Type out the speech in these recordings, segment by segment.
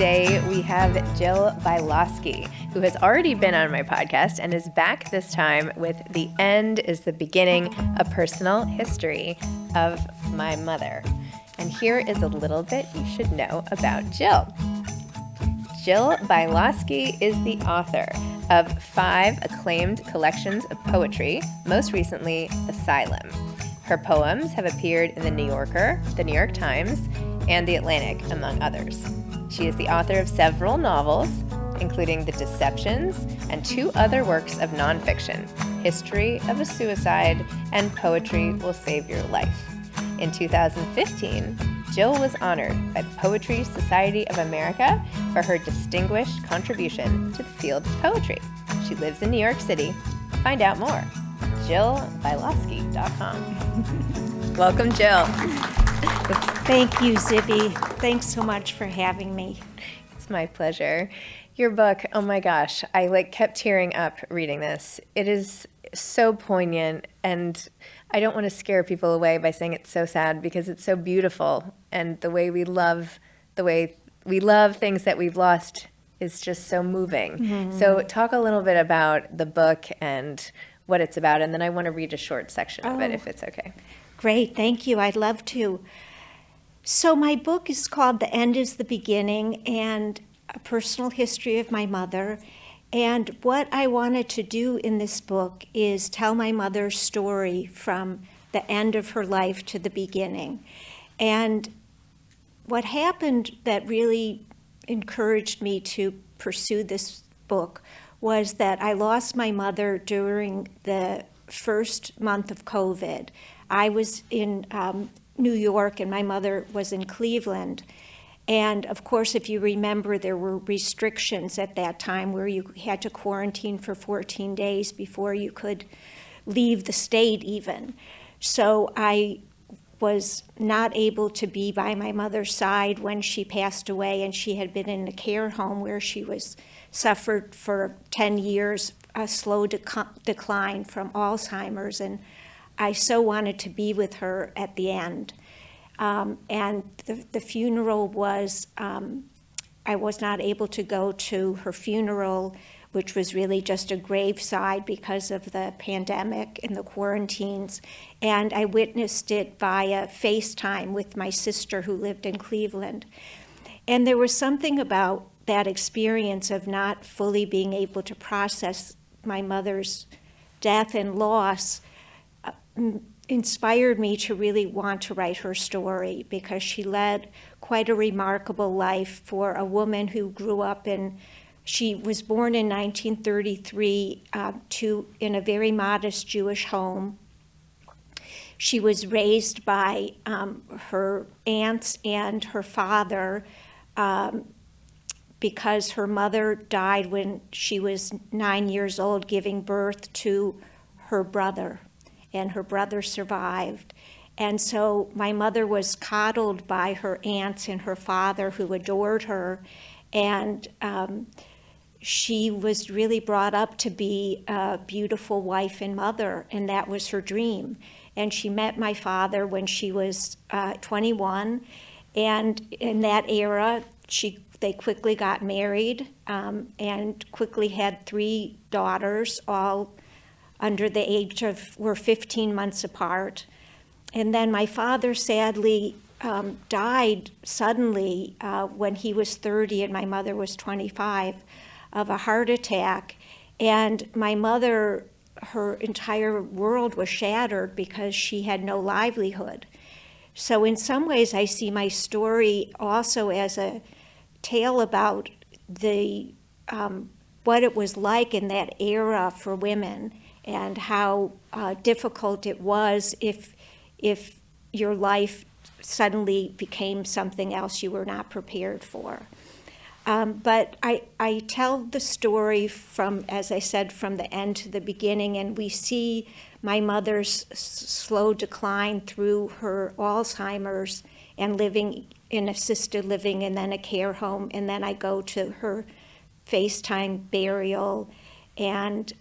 Today we have Jill Bialosky, who has already been on my podcast and is back this time with The End is the Beginning, a personal history of my mother. And here is a little bit you should know about Jill. Jill Bialosky is the author of 5 acclaimed collections of poetry, most recently Asylum. Her poems have appeared in The New Yorker, The New York Times, and The Atlantic, among others. She is the author of several novels, including The Deceptions and 2 other works of nonfiction, History of a Suicide and Poetry Will Save Your Life. In 2015, Jill was honored by the Poetry Society of America for her distinguished contribution to the field of poetry. She lives in New York City. Find out more. JillBialosky.com. Welcome, Jill. Thank you, Zibby. Thanks so much for having me. It's my pleasure. Your book, oh my gosh, I kept tearing up reading this. It is so poignant, and I don't want to scare people away by saying it's so sad because it's so beautiful, and the way we love things that we've lost is just so moving. Mm-hmm. So talk a little bit about the book and what it's about, and then I want to read a short section of it if it's okay. Great, thank you. I'd love to. So my book is called The End is the Beginning, and a personal history of my mother. And what I wanted to do in this book is tell my mother's story from the end of her life to the beginning. And what happened that really encouraged me to pursue this book was that I lost my mother during the first month of COVID. I was in New York and my mother was in Cleveland. And of course, if you remember, there were restrictions at that time where you had to quarantine for 14 days before you could leave the state even. So I was not able to be by my mother's side when she passed away, and she had been in a care home where she was suffered for 10 years a slow decline from Alzheimer's, and I so wanted to be with her at the end. And the funeral was, I was not able to go to her funeral, which was really just a graveside because of the pandemic and the quarantines. And I witnessed it via FaceTime with my sister who lived in Cleveland. And there was something about that experience of not fully being able to process my mother's death and loss inspired me to really want to write her story, because she led quite a remarkable life for a woman who grew up she was born in 1933 in a very modest Jewish home. She was raised by her aunts and her father because her mother died when she was 9 years old, giving birth to her brother, and her brother survived. And so my mother was coddled by her aunts and her father, who adored her, and she was really brought up to be a beautiful wife and mother, and that was her dream. And she met my father when she was 21, and in that era, they quickly got married and quickly had 3 daughters, all under the age of, were 15 months apart. And then my father sadly died suddenly when he was 30 and my mother was 25 of a heart attack. And my mother, her entire world was shattered because she had no livelihood. So in some ways I see my story also as a tale about the what it was like in that era for women, and how difficult it was if your life suddenly became something else you were not prepared for. But I tell the story from, as I said, from the end to the beginning, and we see my mother's slow decline through her Alzheimer's and living in assisted living and then a care home, and then I go to her FaceTime burial, and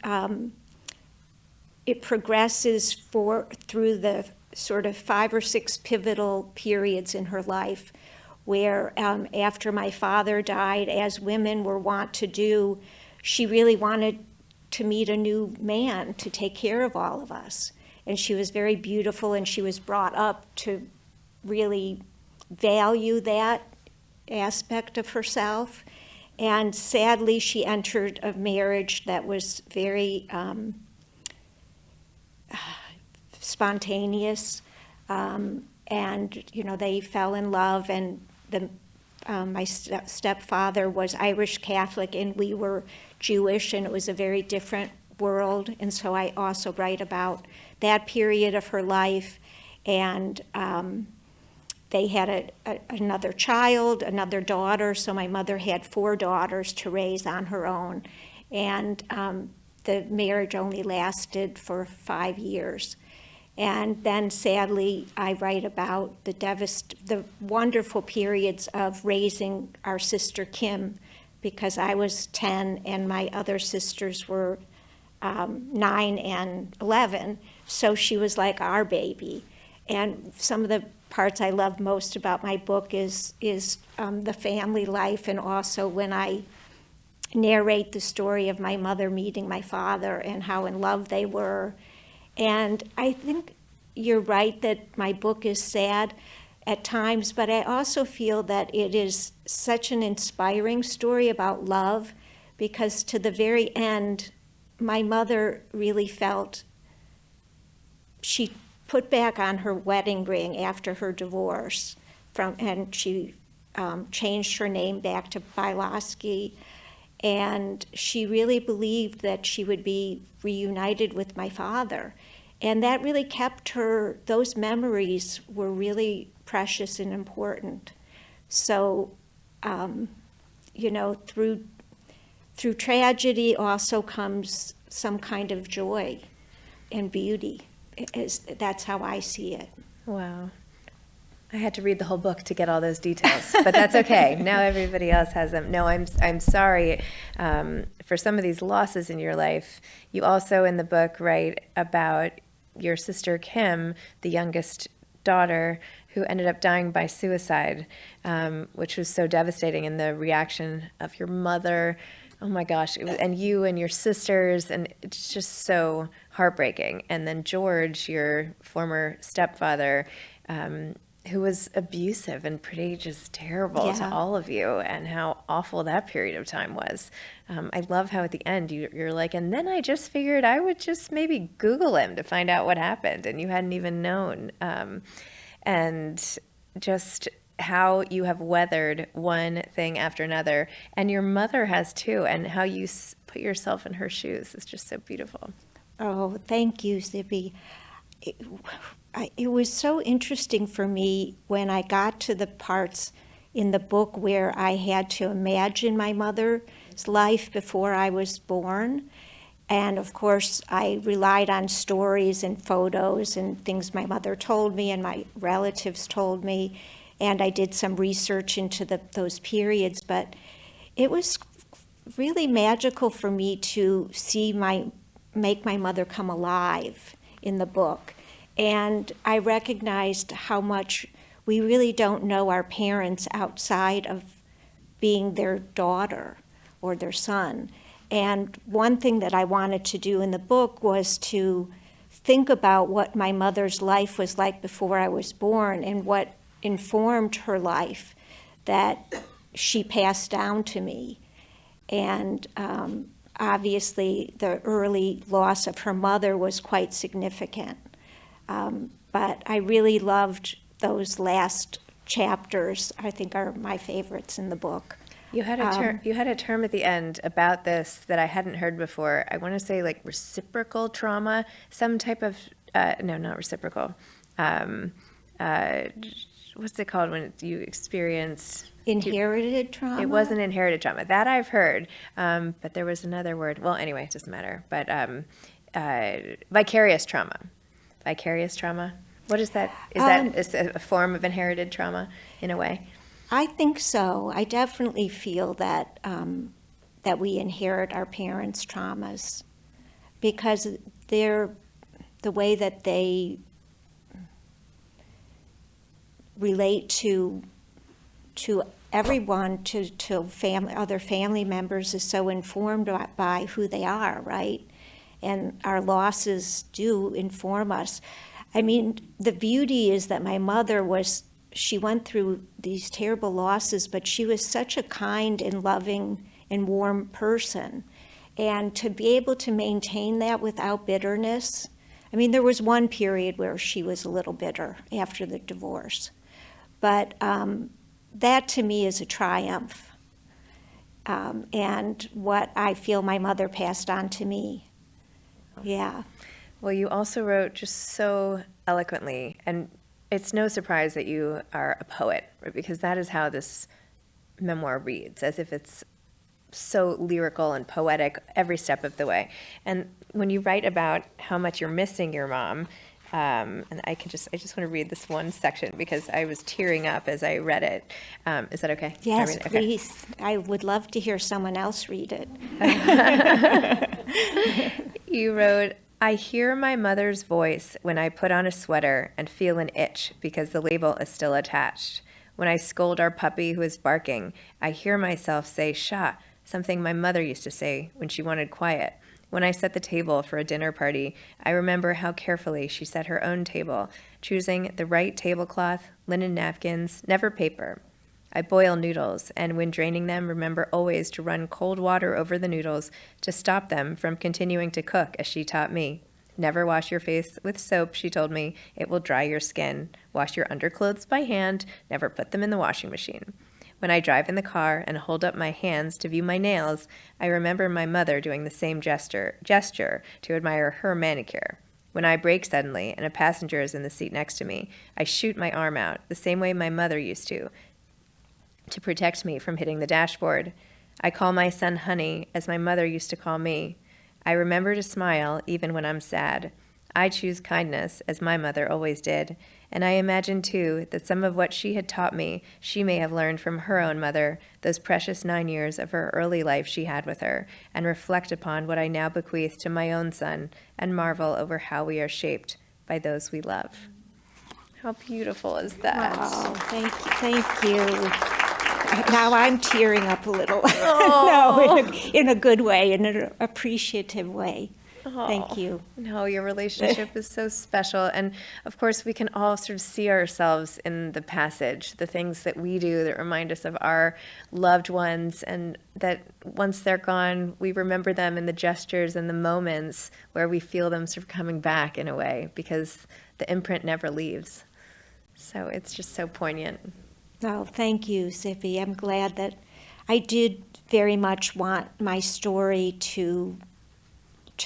it progresses through the sort of 5 or 6 pivotal periods in her life where after my father died, as women were wont to do, she really wanted to meet a new man to take care of all of us. And she was very beautiful, and she was brought up to really value that aspect of herself. And sadly, she entered a marriage that was very spontaneous. And, you know, they fell in love, and my stepfather was Irish Catholic, and we were Jewish, and it was a very different world. And so I also write about that period of her life. And they had another child, another daughter, so my mother had 4 daughters to raise on her own. And the marriage only lasted for 5 years. And then sadly, I write about the wonderful periods of raising our sister Kim, because I was 10 and my other sisters were 9 and 11, so she was like our baby. And some of the parts I love most about my book is the family life, and also when I narrate the story of my mother meeting my father and how in love they were. And I think you're right that my book is sad at times, but I also feel that it is such an inspiring story about love, because to the very end, my mother really felt she put back on her wedding ring after her divorce, and she changed her name back to Bialosky, and she really believed that she would be reunited with my father. And that really kept her, those memories were really precious and important. So, you know, through tragedy also comes some kind of joy and beauty. That's how I see it. Wow. I had to read the whole book to get all those details, but that's okay. Now everybody else has them. No, I'm sorry for some of these losses in your life. You also in the book write about your sister Kim, the youngest daughter, who ended up dying by suicide, which was so devastating, and the reaction of your mother. Oh my gosh, and you and your sisters, and it's just so heartbreaking. And then George, your former stepfather, who was abusive and pretty just terrible to all of you, and how awful that period of time was. I love how at the end you're like, and then I just figured I would just maybe Google him to find out what happened, and you hadn't even known. And just how you have weathered one thing after another, and your mother has too, and how you put yourself in her shoes is just so beautiful. Oh, thank you, Zibby. It was so interesting for me when I got to the parts in the book where I had to imagine my mother's life before I was born. And of course, I relied on stories and photos and things my mother told me and my relatives told me. And I did some research into those periods. But it was really magical for me to see make my mother come alive in the book. And I recognized how much we really don't know our parents outside of being their daughter or their son. And one thing that I wanted to do in the book was to think about what my mother's life was like before I was born and what informed her life that she passed down to me. And obviously the early loss of her mother was quite significant. But I really loved those last chapters. I think are my favorites in the book. You had a term at the end about this that I hadn't heard before. I want to say like reciprocal trauma, some type of no, not reciprocal. What's it called when you experience inherited trauma? It wasn't inherited trauma. That I've heard, but there was another word. Well, anyway, it doesn't matter. But vicarious trauma. Vicarious trauma. What is that? Is that a form of inherited trauma in a way? I think so. I definitely feel that that we inherit our parents' traumas because they're the way that they relate to to everyone, to other family members, is so informed by who they are, right? And our losses do inform us. I mean, the beauty is that my mother she went through these terrible losses, but she was such a kind and loving and warm person. And to be able to maintain that without bitterness, I mean, there was one period where she was a little bitter after the divorce. But that to me is a triumph, and what I feel my mother passed on to me. Yeah. Well, you also wrote just so eloquently, and it's no surprise that you are a poet, right? Because that is how this memoir reads, as if it's so lyrical and poetic every step of the way. And when you write about how much you're missing your mom, and I just want to read this one section because I was tearing up as I read it. Is that okay? Yes, please. Okay. I would love to hear someone else read it. You wrote, "I hear my mother's voice when I put on a sweater and feel an itch because the label is still attached. When I scold our puppy who is barking, I hear myself say sha, something my mother used to say when she wanted quiet. When I set the table for a dinner party, I remember how carefully she set her own table, choosing the right tablecloth, linen napkins, never paper. I boil noodles, and when draining them, remember always to run cold water over the noodles to stop them from continuing to cook, as she taught me. Never wash your face with soap, she told me. It will dry your skin. Wash your underclothes by hand. Never put them in the washing machine. When I drive in the car and hold up my hands to view my nails, I remember my mother doing the same gesture to admire her manicure. When I brake suddenly and a passenger is in the seat next to me, I shoot my arm out, the same way my mother used to protect me from hitting the dashboard. I call my son honey, as my mother used to call me. I remember to smile even when I'm sad. I choose kindness, as my mother always did, and I imagine, too, that some of what she had taught me she may have learned from her own mother, those precious 9 years of her early life she had with her, and reflect upon what I now bequeath to my own son, and marvel over how we are shaped by those we love." How beautiful is that? Oh, thank you. Now I'm tearing up a little. No, in a good way, in an appreciative way. Oh, thank you. No, your relationship is so special. And of course, we can all sort of see ourselves in the passage, the things that we do that remind us of our loved ones, and that once they're gone, we remember them in the gestures and the moments where we feel them sort of coming back in a way, because the imprint never leaves. So it's just so poignant. Oh, thank you, Zibby. I'm glad that I did very much want my story to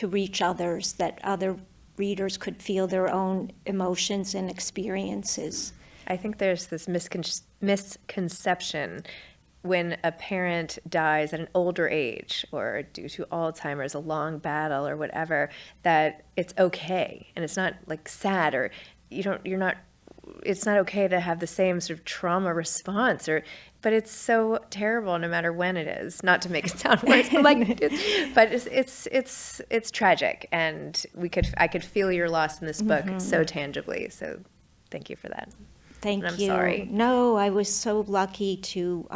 reach others, that other readers could feel their own emotions and experiences. I think there's this misconception when a parent dies at an older age or due to Alzheimer's, a long battle or whatever, that it's okay and it's not like sad, or it's not okay to have the same sort of trauma response, but it's so terrible no matter when it is. Not to make it sound worse, but it's tragic, and I could feel your loss in this book so tangibly. So thank you for that. Thank you. I'm sorry. No, I was so lucky to,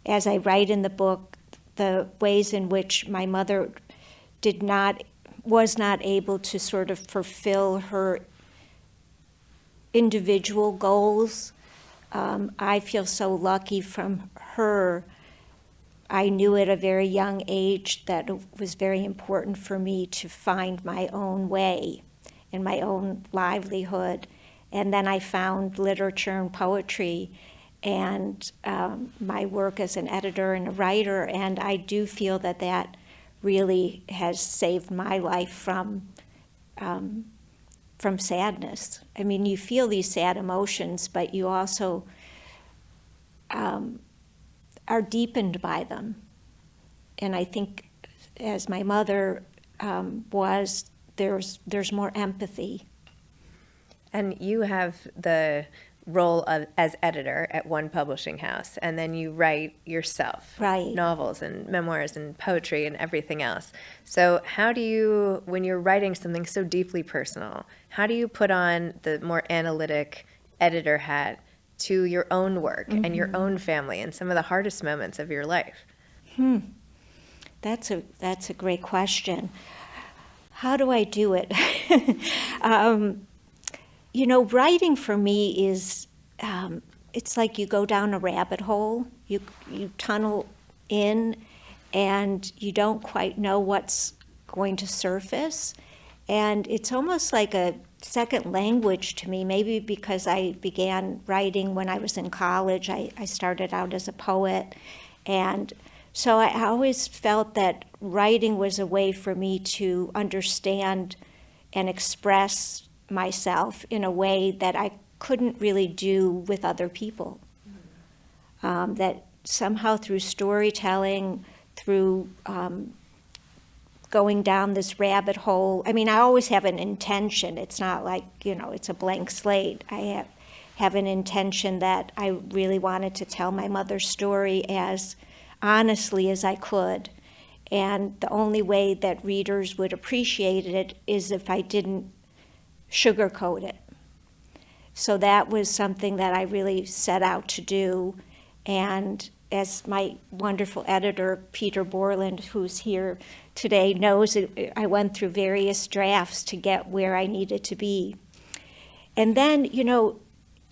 as I write in the book, the ways in which my mother was not able to sort of fulfill her individual goals. I feel so lucky from her. I knew at a very young age that it was very important for me to find my own way and my own livelihood. And then I found literature and poetry and my work as an editor and a writer, and I do feel that really has saved my life from sadness. I mean, you feel these sad emotions, but you also are deepened by them. And I think, as my mother was, there's more empathy. And you have the role as editor at one publishing house, and then you write yourself, right, novels and memoirs and poetry and everything else. So how do you, when you're writing something so deeply personal, how do you put on the more analytic editor hat to your own work and your own family and some of the hardest moments of your life? That's a great question. How do I do it? Writing for me is, it's like you go down a rabbit hole, you tunnel in, and you don't quite know what's going to surface. And it's almost like a second language to me, maybe because I began writing when I was in college. I started out as a poet. And so I always felt that writing was a way for me to understand and express myself in a way that I couldn't really do with other people. That somehow through storytelling, through going down this rabbit hole, I mean, I always have an intention. It's not like, it's a blank slate. I have an intention that I really wanted to tell my mother's story as honestly as I could. And the only way that readers would appreciate it is if I didn't sugarcoat it. So that was something that I really set out to do. And as my wonderful editor, Peter Borland, who's here today, knows, I went through various drafts to get where I needed to be. And then,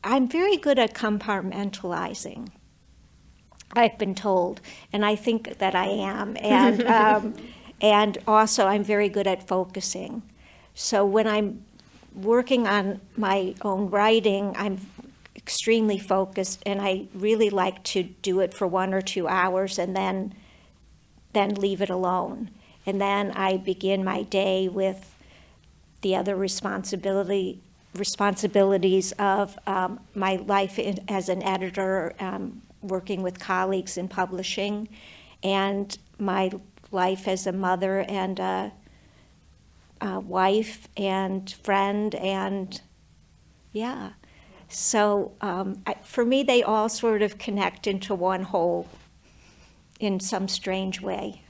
I'm very good at compartmentalizing, I've been told, and I think that I am. And, and also I'm very good at focusing. So when I'm working on my own writing, I'm extremely focused, and I really like to do it for 1 or 2 hours and then leave it alone. And then I begin my day with the other responsibilities of my life as an editor, working with colleagues in publishing, and my life as a mother and a wife and friend, and yeah. So for me, they all sort of connect into one whole in some strange way.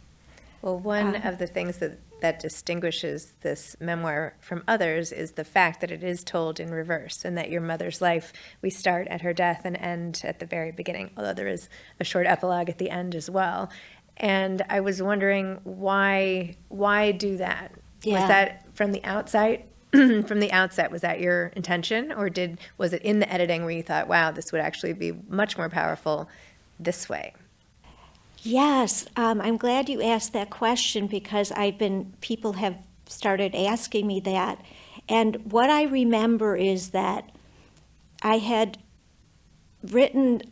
Well, one of the things that distinguishes this memoir from others is the fact that it is told in reverse, and that your mother's life, we start at her death and end at the very beginning, although there is a short epilogue at the end as well. And I was wondering why do that? Yeah. Was that from the outside? From the outset, was that your intention, or was it in the editing where you thought, wow, this would actually be much more powerful this way? Yes, I'm glad you asked that question, because people have started asking me that. And what I remember is that I had written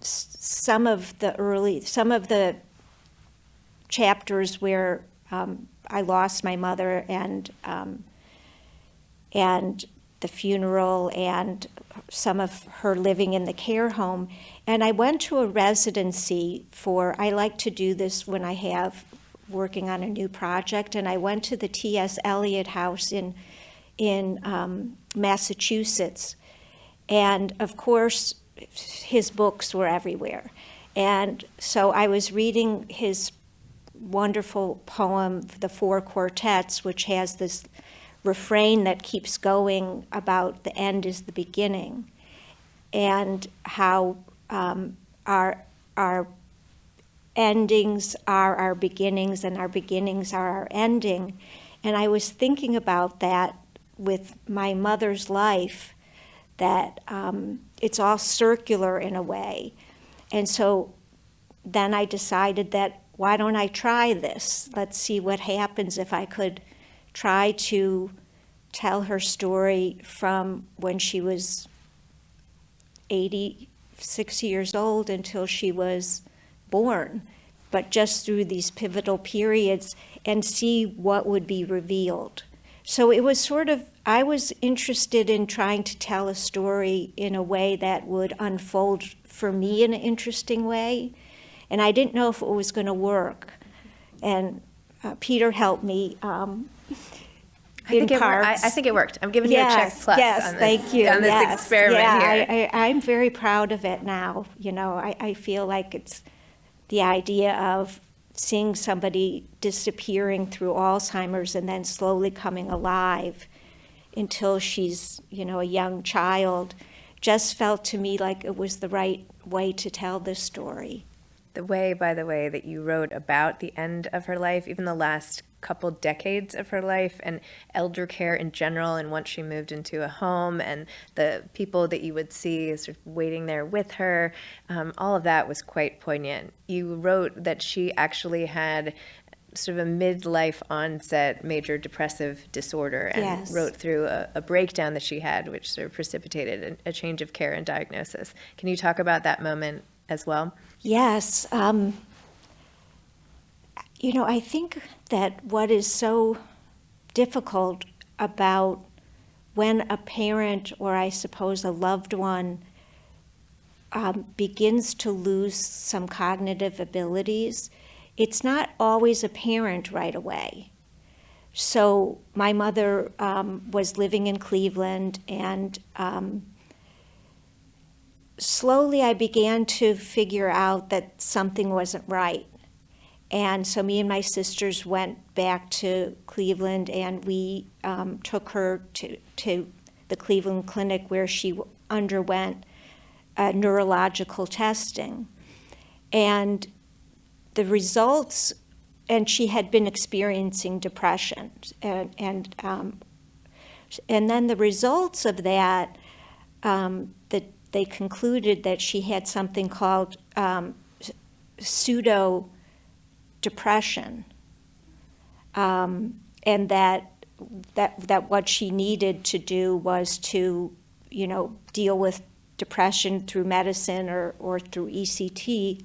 some of the chapters where I lost my mother, and the funeral, and some of her living in the care home. And I went to a residency I like to do this when I have working on a new project, and I went to the T.S. Eliot House in Massachusetts. And of course, his books were everywhere. And so I was reading his wonderful poem, The Four Quartets, which has this refrain that keeps going about the end is the beginning, and how our endings are our beginnings, and our beginnings are our ending. And I was thinking about that with my mother's life, that it's all circular in a way. And so then I decided that, why don't I try this? Let's see what happens if I could try to tell her story from when she was 86 years old until she was born, but just through these pivotal periods, and see what would be revealed. So it was I was interested in trying to tell a story in a way that would unfold for me in an interesting way, and I didn't know if it was going to work. And Peter helped me I think it worked. I'm giving you a check plus on this, thank you. On this experiment here. I'm very proud of it now. I feel like it's the idea of seeing somebody disappearing through Alzheimer's and then slowly coming alive until she's, a young child, just felt to me like it was the right way to tell this story. The way, by the way, that you wrote about the end of her life, even the last couple decades of her life, and elder care in general, and once she moved into a home, and the people that you would see sort of waiting there with her, all of that was quite poignant. You wrote that she actually had sort of a midlife onset major depressive disorder, and Yes. wrote through a breakdown that she had, which sort of precipitated a change of care and diagnosis. Can you talk about that moment as well? Yes. I think that what is so difficult about when a parent, or I suppose a loved one, begins to lose some cognitive abilities, it's not always apparent right away. So my mother was living in Cleveland, and slowly I began to figure out that something wasn't right. And so me and my sisters went back to Cleveland, and we took her to the Cleveland Clinic, where she underwent neurological testing. And the results, and she had been experiencing depression, and then the results of that, that they concluded that she had something called pseudo depression, and that what she needed to do was to, deal with depression through medicine or through ECT,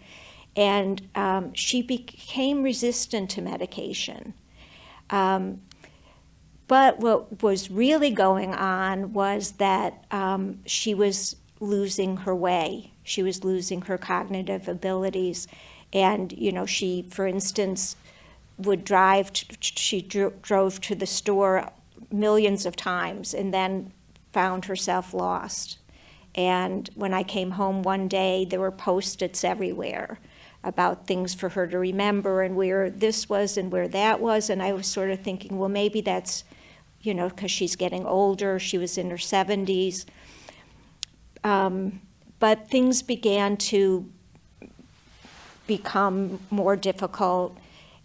and she became resistant to medication. But what was really going on was that she was losing her way. She was losing her cognitive abilities. And, she, for instance, would drive, she drove to the store millions of times and then found herself lost. And when I came home one day, there were Post-its everywhere about things for her to remember, and where this was and where that was. And I was sort of thinking, well, maybe that's, because she's getting older. She was in her 70s. But things began to become more difficult,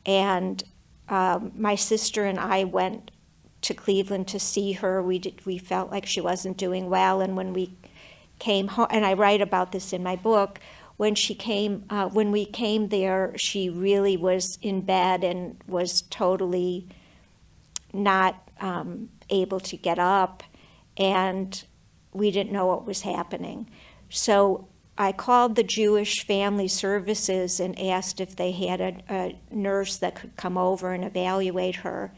and my sister and I went to Cleveland to see her. We felt like she wasn't doing well, and when we came home, and I write about this in my book, when we came there, she really was in bed and was totally not able to get up, and we didn't know what was happening. So I called the Jewish Family Services and asked if they had a nurse that could come over and evaluate her.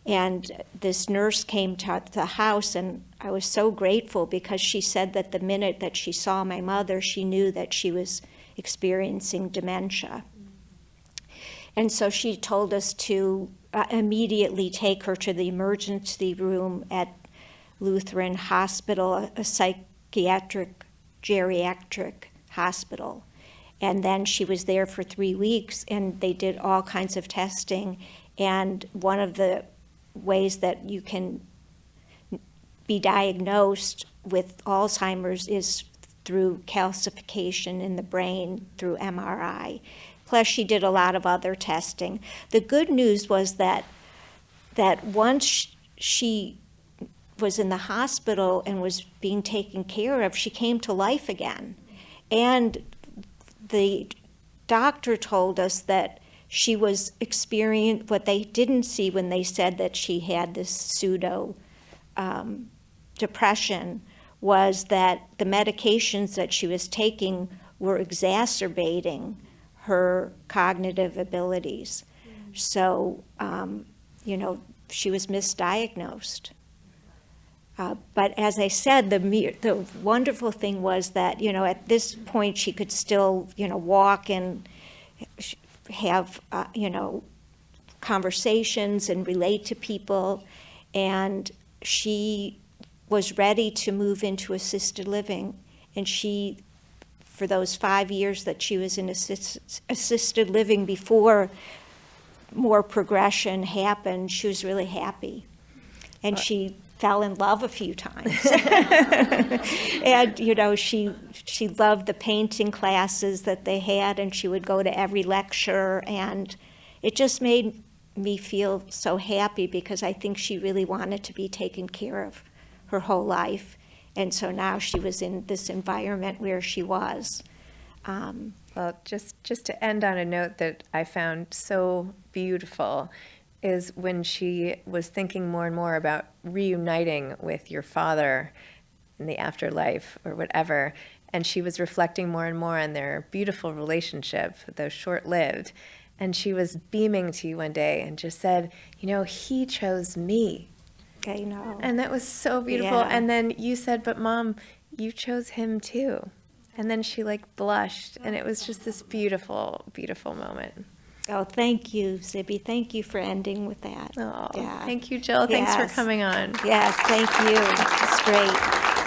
And this nurse came to the house, and I was so grateful, because she said that the minute that she saw my mother, she knew that she was experiencing dementia. And so she told us to immediately take her to the emergency room at Lutheran Hospital, a psychiatric geriatric hospital. And then she was there for 3 weeks, and they did all kinds of testing. And one of the ways that you can be diagnosed with Alzheimer's is through calcification in the brain through MRI. Plus, she did a lot of other testing. The good news was that once she was in the hospital and was being taken care of, she came to life again. And the doctor told us that she was experiencing what they didn't see when they said that she had this pseudo depression, was that the medications that she was taking were exacerbating her cognitive abilities. So, she was misdiagnosed. But as I said, the wonderful thing was that, at this point she could still, walk and have, conversations and relate to people. And she was ready to move into assisted living. And she, for those 5 years that she was in assisted living before more progression happened, she was really happy. And she fell in love a few times. And, she loved the painting classes that they had, and she would go to every lecture, and it just made me feel so happy because I think she really wanted to be taken care of her whole life. And so now she was in this environment where she was. Well, just to end on a note that I found so beautiful is when she was thinking more and more about reuniting with your father in the afterlife or whatever, and she was reflecting more and more on their beautiful relationship, though short-lived, and she was beaming to you one day and just said, he chose me. I know. And that was so beautiful. Yeah. And then you said, but Mom, you chose him too. And then she blushed, and it was just this beautiful, beautiful moment. Oh, thank you, Zibby. Thank you for ending with that. Oh, yeah. Thank you, Jill. Thanks for coming on. Yes, thank you. It's great.